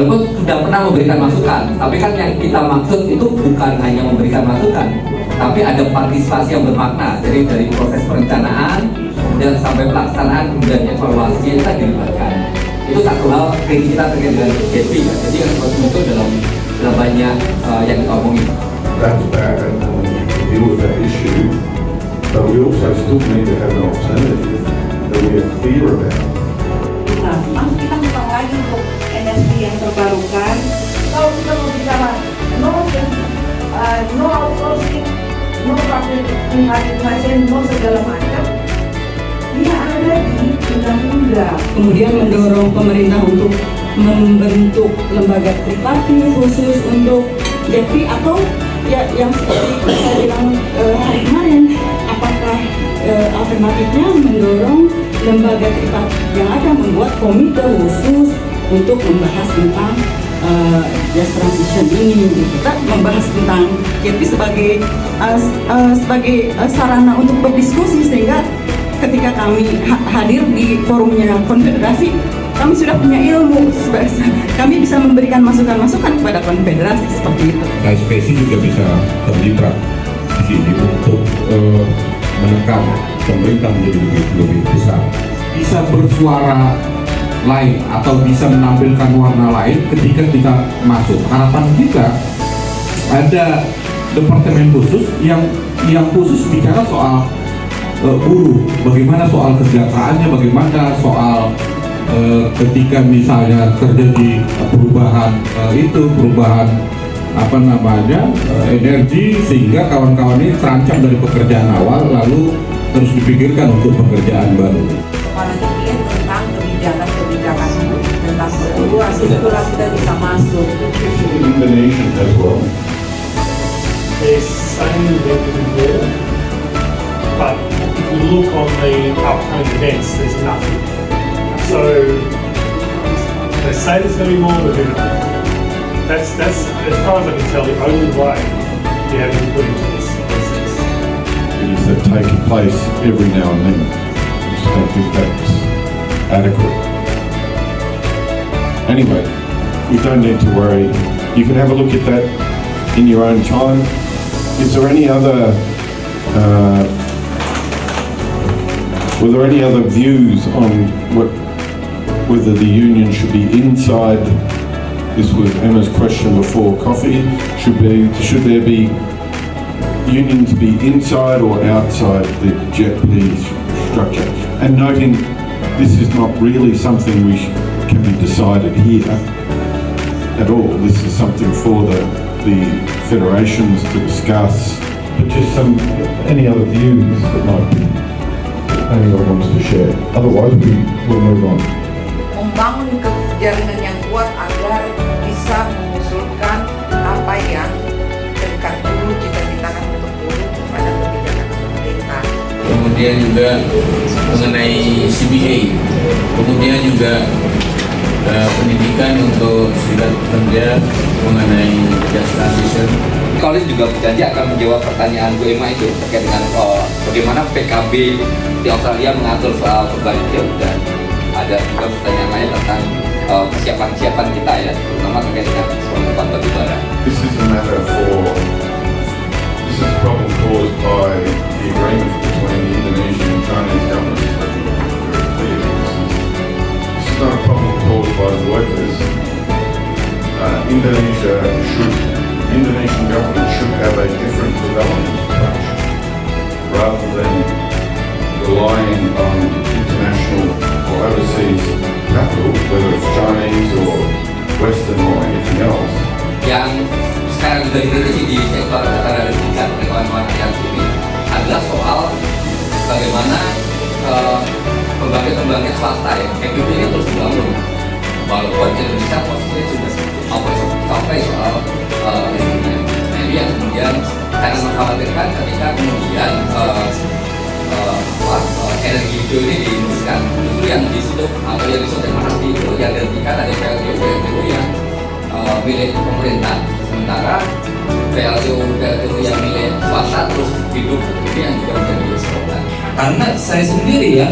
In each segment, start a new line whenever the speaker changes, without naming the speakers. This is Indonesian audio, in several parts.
walaupun sudah pernah memberikan masukan, tapi kan yang kita maksud itu bukan hanya memberikan masukan, tapi ada partisipasi yang bermakna. Jadi dari proses perencanaan, kemudian sampai pelaksanaan, kemudian evaluasi itu kan dilibatkan. Itu satu hal kritik kita terkait dengan JP kan. Jadi kan itu dalam banyak yang kita omongin.
That's bad to deal with that issue, but we also still need to have an alternative that we are clear about.
Nah, masih kita ngutang lagi untuk energi yang terbarukan. Kalau kita mau bicara no outsourcing, no privatization, no segala macam, dia ada di undang-undang.
Kemudian mendorong pemerintah untuk membentuk lembaga tripartit khusus untuk JP atau ya yang seperti saya bilang hari kemarin, apakah alternatifnya mendorong lembaga tripartit yang ada membuat komite khusus untuk membahas tentang just transition ini, kita membahas tentang JP sebagai sarana untuk berdiskusi, sehingga ketika kami hadir di forumnya konfederasi, kami sudah punya ilmu, kami bisa memberikan masukan-masukan kepada konfederasi seperti itu.
KSPSI juga bisa terlibat di sini untuk menekan pemerintah menjadi lebih besar, bisa bersuara lain atau bisa menampilkan warna lain ketika kita masuk. Harapan kita ada departemen khusus yang khusus bicara soal buruh, bagaimana soal kesejahteraannya, bagaimana soal ketika misalnya terjadi perubahan energi, sehingga kawan-kawan ini terancam dari pekerjaan awal lalu terus dipikirkan untuk pekerjaan baru.
Kepala DPR tentang kebijakan tentang buruh, itulah kita bisa masuk.
Indonesian as well.
They're saying they're doing more, but if you look on the upcoming events, there's nothing. So they say there's going to be more, but they're not. That's as far as I can tell, the only way you have input into this process.
Things that take place every now and then. I just don't think that's adequate. Anyway, we don't need to worry. You can have a look at that in your own time. Is there any other were there any other views on whether the union should be inside? This was Emma's question before coffee. Should there be unions be inside or outside the JETP structure? And noting this is not really something can be decided here at all. This is something for the federations to discuss. But just any other views that might be anyone wants to share. Otherwise, we will move on.
Membangun jaringan yang kuat agar bisa mengusulkan apa yang dekat dulu cita-citakan untuk buruh kepada kebijakan pemerintah.
Kemudian juga mengenai CBA, kemudian juga pendidikan untuk serikat pekerja mengenai just transition.
Colin juga berjanji akan menjawab pertanyaan Bu Emma itu terkait dengan bagaimana PKB di Australia mengatur soal perubahan iklim, dan ada juga pertanyaan lain tentang persiapan kita ya, terutama terkait dengan soal tempat batu bara.
This is a problem caused by the agreement between the Indonesian and Chinese governments. I think it's very clear. This is not a problem caused by the workers. The Indonesian government should have a different development approach rather than relying on international or overseas capital, whether it's Chinese or Western or anything else.
Yang sekarang juga dikritisi di sektor ketenagakerjaan oleh kawan-kawan aliansi ini adalah soal bagaimana pembangkit swasta ya, PBB ini terus dibangun, walaupun Indonesia posisinya sudah sampai soal listriknya. Nah ini yang kemudian sangat mengkhawatirkan ketika kemudian energi hijau ini diindustkan, justru yang ditutup atau yang disosialisasi itu yang dihentikan ada PLTU yang milik pemerintah, sementara PLTU yang milik swasta terus hidup, ini yang juga menjadi sorotan.
Karena saya sendiri ya,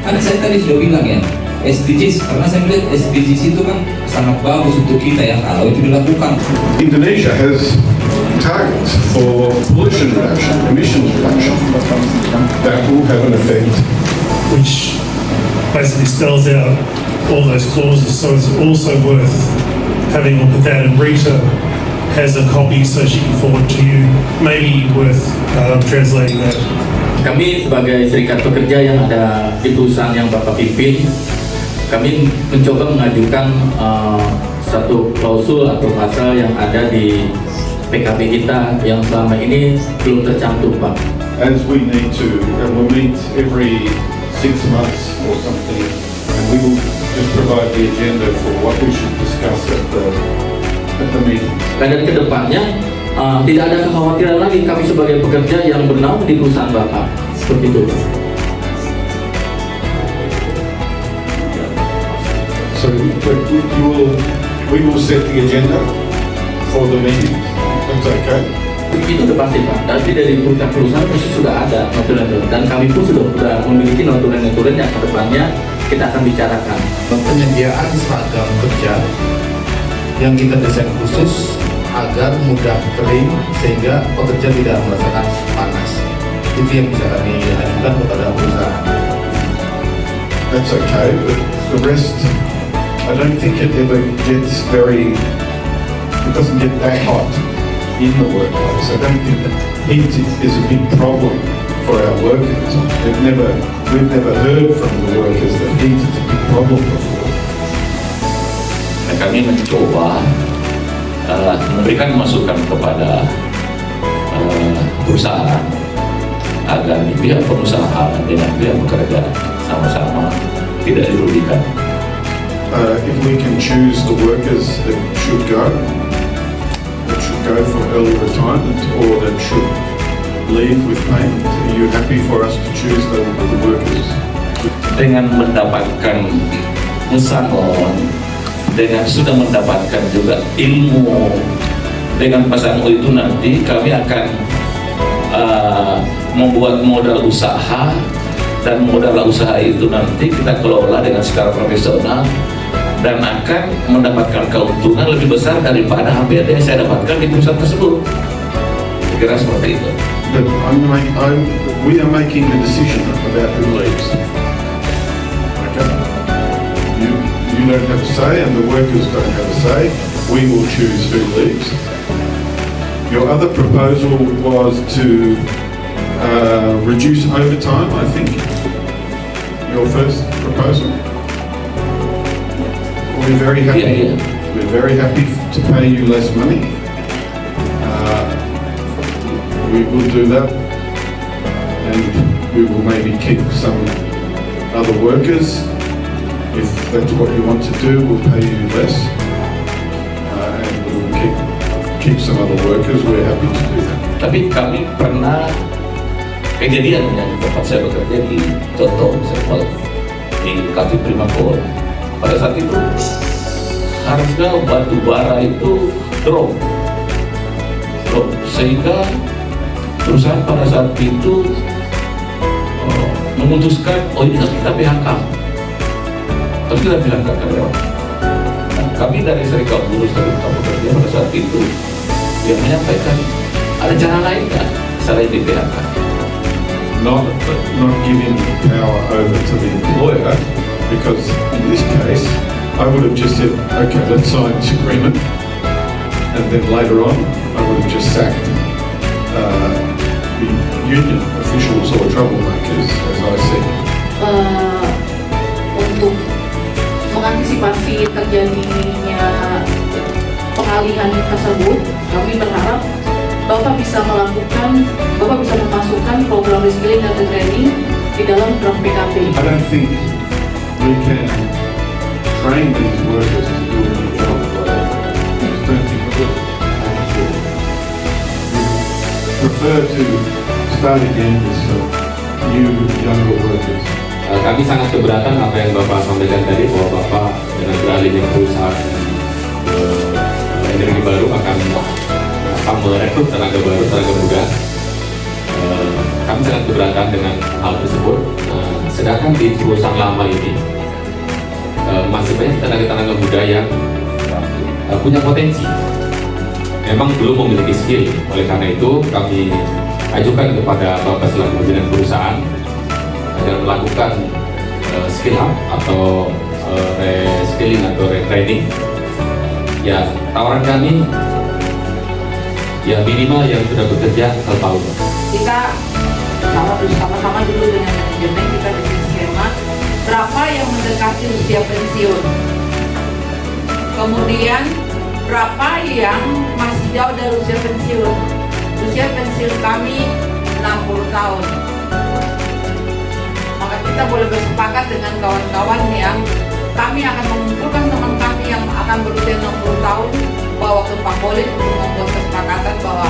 kan saya tadi sudah bilang ya,
SDGs, karena saya melihat SDGs itu kan sangat bagus untuk kita ya kalau itu dilakukan.
Indonesia has targets for pollution reduction, emissions reduction, that will have an effect.
which basically spells out all those clauses. So it's also worth having a look at that. And Rita has a copy so she can forward to you. Maybe worth translating that.
Kami sebagai serikat pekerja yang ada di perusahaan yang Bapak pimpin, kami mencoba mengajukan satu klausul atau pasal yang ada di PKP kita yang selama ini belum tercantum, Pak.
As we need to, and we'll meet every 6 months or something, and we will just provide the agenda for what we should discuss at the meeting.
Dan ke depannya tidak ada kekhawatiran lagi kami sebagai pekerja yang bernaung di perusahaan Bapak. Seperti itu.
So we will set the agenda for the meeting. That's okay.
Itu udah pasti, Pak. Tapi dari perusahaan-perusahaan pasti sudah ada notulen-notulen, dan kami pun sudah memiliki notulen-notulen yang kedepannya kita akan bicarakan.
Penyediaan seragam kerja yang kita desain khusus agar mudah kering sehingga pekerja tidak merasakan panas. Itu yang bisa kami ajukan kepada perusahaan.
That's okay, but the rest, I don't think it ever gets it doesn't get that hot in the workplace. I don't think that heat is a big problem for our workers. We've never heard from the workers that heat is a big problem before.
Nah, kami mencoba memberikan masukan kepada perusahaan agar pihak pengusaha dengan pihak pekerja sama-sama tidak dirugikan.
If we can choose the workers that should go for early retirement or that should leave with payment, are you happy for us to choose the workers?
Dengan mendapatkan pesangon, dengan sudah mendapatkan juga ilmu dengan pesangon itu, nanti kami akan membuat modal usaha, dan modal usaha itu nanti kita kelola dengan skala profesional dan akan mendapatkan keuntungan lebih besar daripada hampir yang saya dapatkan di perusahaan tersebut. Kira seperti itu.
But we are making the decision about who leaves. Okay. You don't have a say, and the workers don't have a say. We will choose who leaves. Your other proposal was to reduce overtime, I think. Your first proposal. We're very happy.
Yeah.
We're very happy to pay you less money. We will do that, and we will maybe keep some other workers. If that's what you want to do, we'll pay you less, and we will keep some other workers. We're happy to do that.
Tapi kami pernah kejadian yang tempat saya bekerja di contoh misalnya di Cafe Primakor. Pada saat itu harga batu bara itu drop, sehingga perusahaan pada saat itu memutuskan, oh ini kita PHK, terus kita PHK karyawan. Nah, kami dari Serikat Buruh Serikat Pekerja pada saat itu yang menyampaikan ada cara lain nggak selain di PHK?
Not giving power over to the employer, because in this case, I would have just said, okay, let's sign this agreement, and then later on, I would have just sacked the union officials or troublemakers, as I said.
Untuk mengantisipasi terjadinya pengalihan tersebut, kami berharap Bapak bisa memasukkan program reskilling dan training di dalam draft PKP.
I don't think we can train these workers to do a new job. I just don't think we will. We prefer to start again with some new, younger workers.
Kami sangat keberatan apa yang Bapak sampaikan tadi, bahwa Bapak dengan beralihnya perusahaan energi baru akan merekrut tenaga baru, tenaga muda. Kami sangat keberatan dengan hal tersebut. Sedangkan di perusahaan lama ini
masih banyak tenaga-tenaga muda yang punya potensi, memang belum memiliki skill. Oleh karena itu kami ajukan kepada Bapak selaku pimpinan perusahaan agar melakukan skill up atau reskilling atau retraining. Ya, tawaran kami ya minimal yang sudah bekerja 1 tahun.
Kita sama-sama dulu dengan manajemen, kita bikin skema berapa yang mendekati usia pensiun, kemudian berapa yang masih jauh dari usia pensiun. Usia pensiun kami 60 tahun. Maka kita boleh bersepakat dengan kawan-kawan yang kami akan mengumpulkan teman kami yang akan berusia 60 tahun, bawa ke Pak Bolit untuk membuat kesepakatan bahwa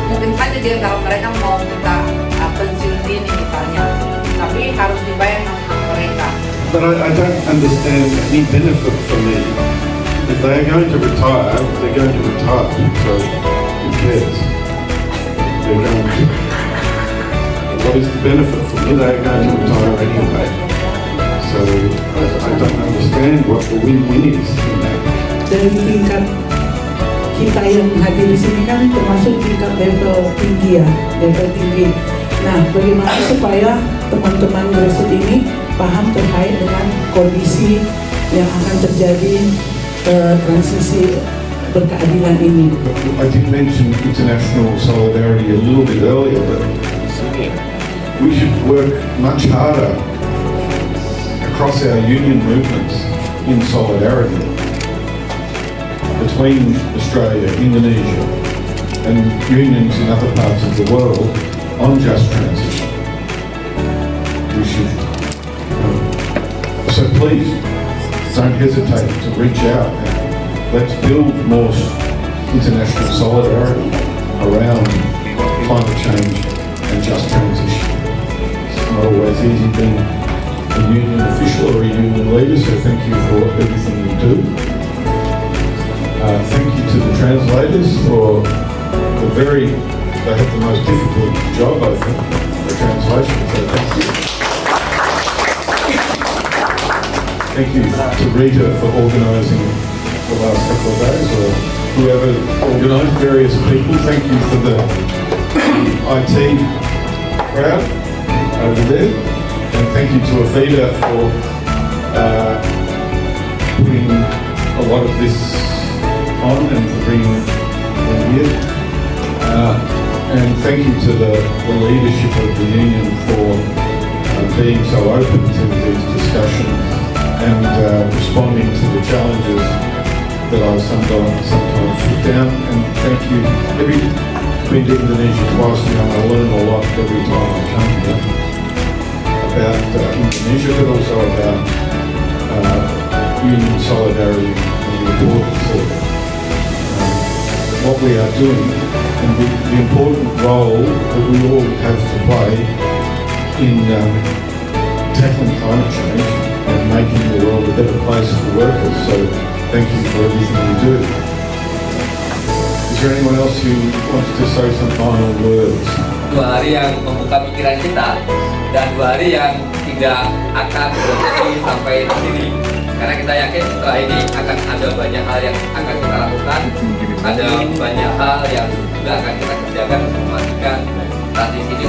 mungkin saja di antara mereka mau minta pensiun dini misalnya, tapi harus dibayar hak mereka.
But I don't understand any benefit for me. If they are going to retire, they're going to retire. So who cares? They're going to. What is the benefit for me? They're going to retire anyway. So I don't understand what the win-win is in that.
Dari tingkat kita yang hadir di sini kan termasuk tingkat level tinggi ya, level tinggi. Nah, bagaimana supaya teman-teman grassroots ini paham terkait dengan kondisi yang akan terjadi transisi berkeadilan ini?
I did mention international solidarity a little bit earlier, but we should work much harder across our union movements in solidarity between Australia, Indonesia, and unions in other parts of the world on just transition. We should. So please, don't hesitate to reach out. Let's build more international solidarity around climate change and just transition. It's not always easy being a union official or a union leader, so thank you for everything you do. Thank you to the translators for they have the most difficult job, I think, the translation, so thank you. Thank you to Rita for organising the last couple of days, or whoever organised, various people. Thank you for the IT crowd over there, and thank you to AFIDA for putting a lot of this on and for bringing them here. And thank you to the leadership of the union for being so open to these discussions and responding to the challenges that I sometimes put down. And thank you. Been to Indonesia twice now, and I learn a lot every time I come here about Indonesia, but also about union solidarity and the importance of what we are doing and the important role that we all have to play in tackling climate change and making the world a better place for workers. So thank you for everything you do. Is there anyone else who wants to say some final words?
2 hari yang membuka pikiran kita dan 2 hari yang tidak akan berhenti sampai di sini. Karena kita yakin setelah ini akan ada banyak hal yang akan kita lakukan, ada banyak hal yang juga akan kita kerjakan untuk memastikan transisi ini